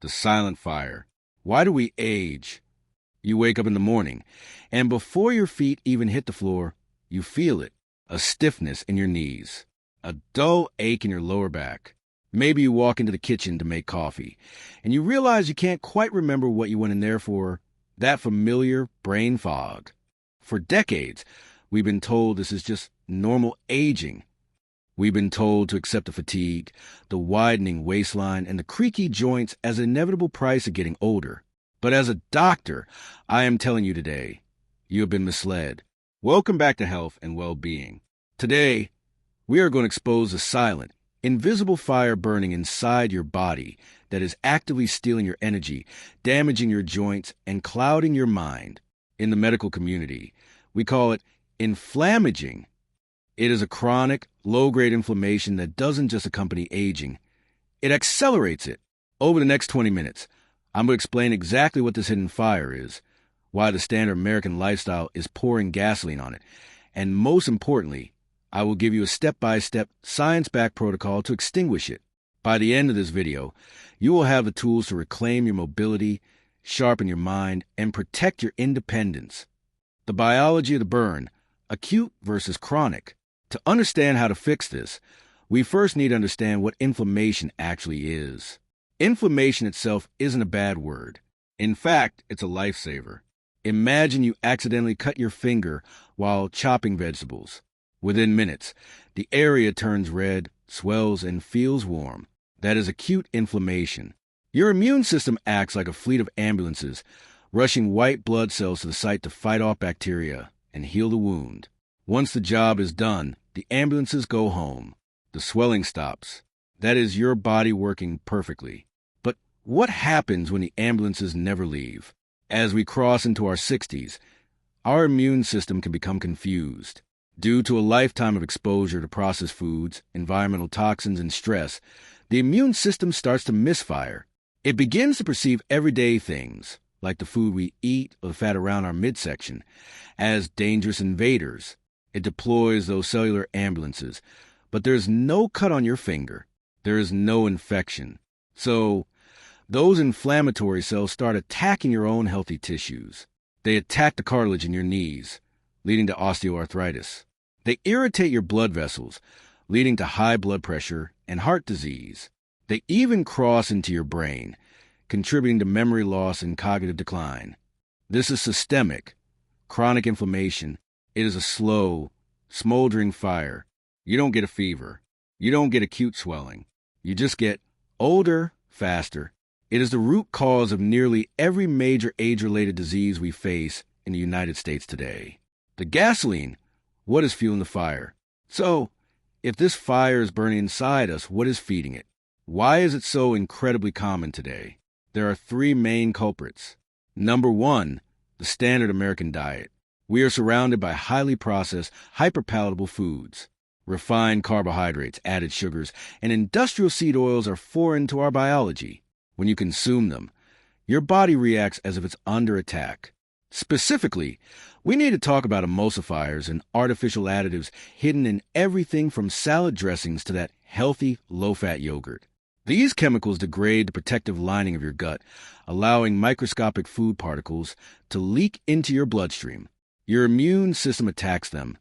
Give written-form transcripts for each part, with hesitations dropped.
the silent fire. Why do we age? You wake up in the morning, and before your feet even hit the floor, you feel it, a stiffness in your knees, a dull ache in your lower back. Maybe you walk into the kitchen to make coffee, and you realize you can't quite remember what you went in there for, that familiar brain fog. For decades, we've been told this is just normal aging. We've been told to accept the fatigue, the widening waistline, and the creaky joints as an inevitable price of getting older. But as a doctor, I am telling you today, you have been misled. Welcome back to Health and Well-Being. Today, we are going to expose the silent, invisible fire burning inside your body that is actively stealing your energy, damaging your joints, and clouding your mind. In the medical community, we call it Inflammaging. It is a chronic, low-grade inflammation that doesn't just accompany aging, it accelerates it. Over the next 20 minutes, I'm going to explain exactly what this hidden fire is, why the standard American lifestyle is pouring gasoline on it, and most importantly, I will give you a step-by-step, science-backed protocol to extinguish it. By the end of this video, you will have the tools to reclaim your mobility, sharpen your mind, and protect your independence. The biology of the burn, acute versus chronic. To understand how to fix this, we first need to understand what inflammation actually is. Inflammation itself isn't a bad word. In fact, it's a lifesaver. Imagine you accidentally cut your finger while chopping vegetables. Within minutes, the area turns red, swells, and feels warm. That is acute inflammation. Your immune system acts like a fleet of ambulances, rushing white blood cells to the site to fight off bacteria and heal the wound. Once the job is done, the ambulances go home. The swelling stops. That is your body working perfectly. But what happens when the ambulances never leave? As we cross into our 60s, our immune system can become confused. Due to a lifetime of exposure to processed foods, environmental toxins, and stress, the immune system starts to misfire. It begins to perceive everyday things, like the food we eat or the fat around our midsection, as dangerous invaders. It deploys those cellular ambulances, but there's no cut on your finger. There is no infection. So, those inflammatory cells start attacking your own healthy tissues. They attack the cartilage in your knees, leading to osteoarthritis. They irritate your blood vessels, leading to high blood pressure and heart disease. They even cross into your brain, contributing to memory loss and cognitive decline. This is systemic, chronic inflammation. It is a slow, smoldering fire. You don't get a fever. You don't get acute swelling. You just get older, faster. It is the root cause of nearly every major age-related disease we face in the United States today. The gasoline, what is fueling the fire? So, if this fire is burning inside us, what is feeding it? Why is it so incredibly common today? There are three main culprits. Number one, the standard American diet. We are surrounded by highly processed, hyperpalatable foods. Refined carbohydrates, added sugars, and industrial seed oils are foreign to our biology. When you consume them, your body reacts as if it's under attack. Specifically, we need to talk about emulsifiers and artificial additives hidden in everything from salad dressings to that healthy, low-fat yogurt. These chemicals degrade the protective lining of your gut, allowing microscopic food particles to leak into your bloodstream. Your immune system attacks them,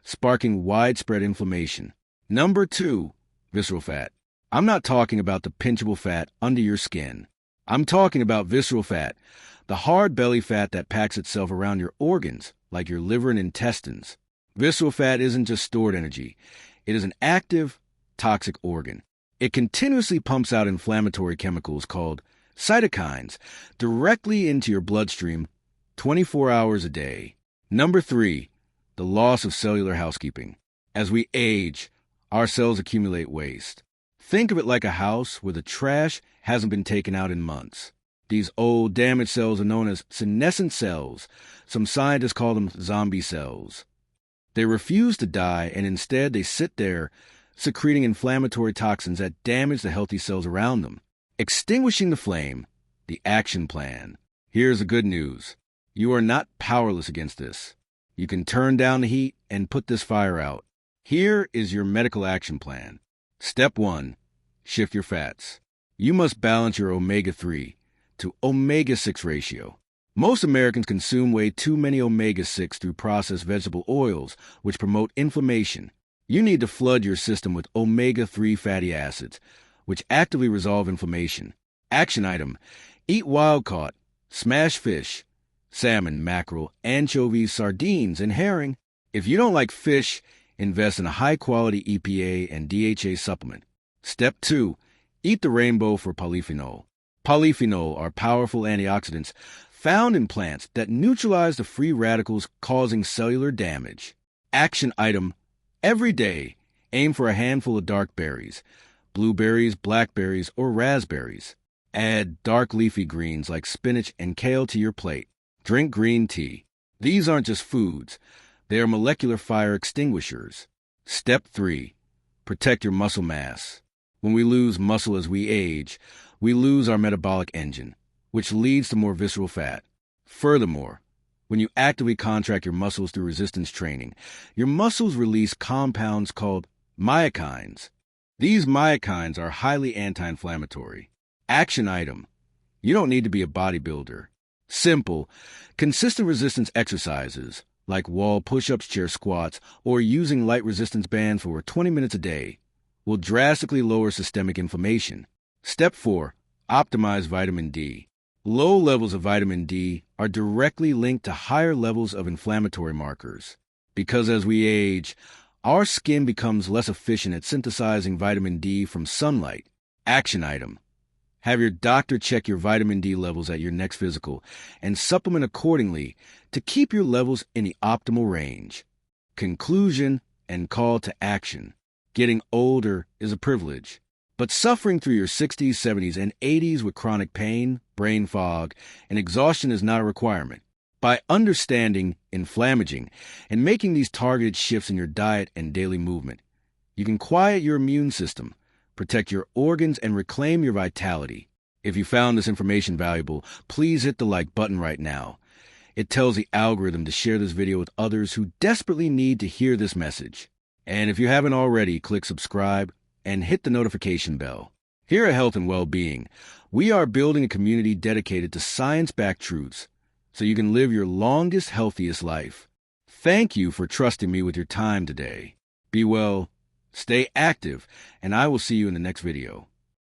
sparking widespread inflammation. Number two, visceral fat. I'm not talking about the pinchable fat under your skin. I'm talking about visceral fat, the hard belly fat that packs itself around your organs, like your liver and intestines. Visceral fat isn't just stored energy. It is an active, toxic organ. It continuously pumps out inflammatory chemicals called cytokines directly into your bloodstream 24 hours a day. Number three, the loss of cellular housekeeping. As we age, our cells accumulate waste. Think of it like a house where the trash hasn't been taken out in months. These old, damaged cells are known as senescent cells. Some scientists call them zombie cells. They refuse to die, and instead they sit there, secreting inflammatory toxins that damage the healthy cells around them. Extinguishing the flame, the action plan. Here's the good news. You are not powerless against this. You can turn down the heat and put this fire out. Here is your medical action plan. Step 1. Shift your fats. You must balance your omega-3 to omega-6 ratio. Most Americans consume way too many omega-6 through processed vegetable oils, which promote inflammation. You need to flood your system with omega-3 fatty acids, which actively resolve inflammation. Action item: eat wild-caught, smashed fish, salmon, mackerel, anchovies, sardines, and herring. If you don't like fish, invest in a high-quality EPA and DHA supplement. Step 2. Eat the rainbow for polyphenol. Polyphenol are powerful antioxidants found in plants that neutralize the free radicals causing cellular damage. Action item: every day, aim for a handful of dark berries, blueberries, blackberries, or raspberries. Add dark leafy greens like spinach and kale to your plate. Drink green tea. These aren't just foods, they are molecular fire extinguishers. Step 3. Protect your muscle mass. When we lose muscle as we age, we lose our metabolic engine, which leads to more visceral fat. Furthermore, when you actively contract your muscles through resistance training, your muscles release compounds called myokines. These myokines are highly anti-inflammatory. Action item: you don't need to be a bodybuilder. Simple, consistent resistance exercises, like wall push-ups, chair squats, or using light resistance bands for 20 minutes a day, will drastically lower systemic inflammation. Step 4. Optimize vitamin D. Low levels of vitamin D are directly linked to higher levels of inflammatory markers. Because as we age, our skin becomes less efficient at synthesizing vitamin D from sunlight. Action item: have your doctor check your vitamin D levels at your next physical and supplement accordingly to keep your levels in the optimal range. Conclusion and call to action: getting older is a privilege, but suffering through your 60s, 70s, and 80s with chronic pain, brain fog, and exhaustion is not a requirement. By understanding Inflammaging and making these targeted shifts in your diet and daily movement, you can quiet your immune system, protect your organs, and reclaim your vitality. If you found this information valuable, please hit the like button right now. It tells the algorithm to share this video with others who desperately need to hear this message. And if you haven't already, click subscribe and hit the notification bell. Here at Health and Wellbeing, we are building a community dedicated to science-backed truths so you can live your longest, healthiest life. Thank you for trusting me with your time today. Be well, stay active, and I will see you in the next video.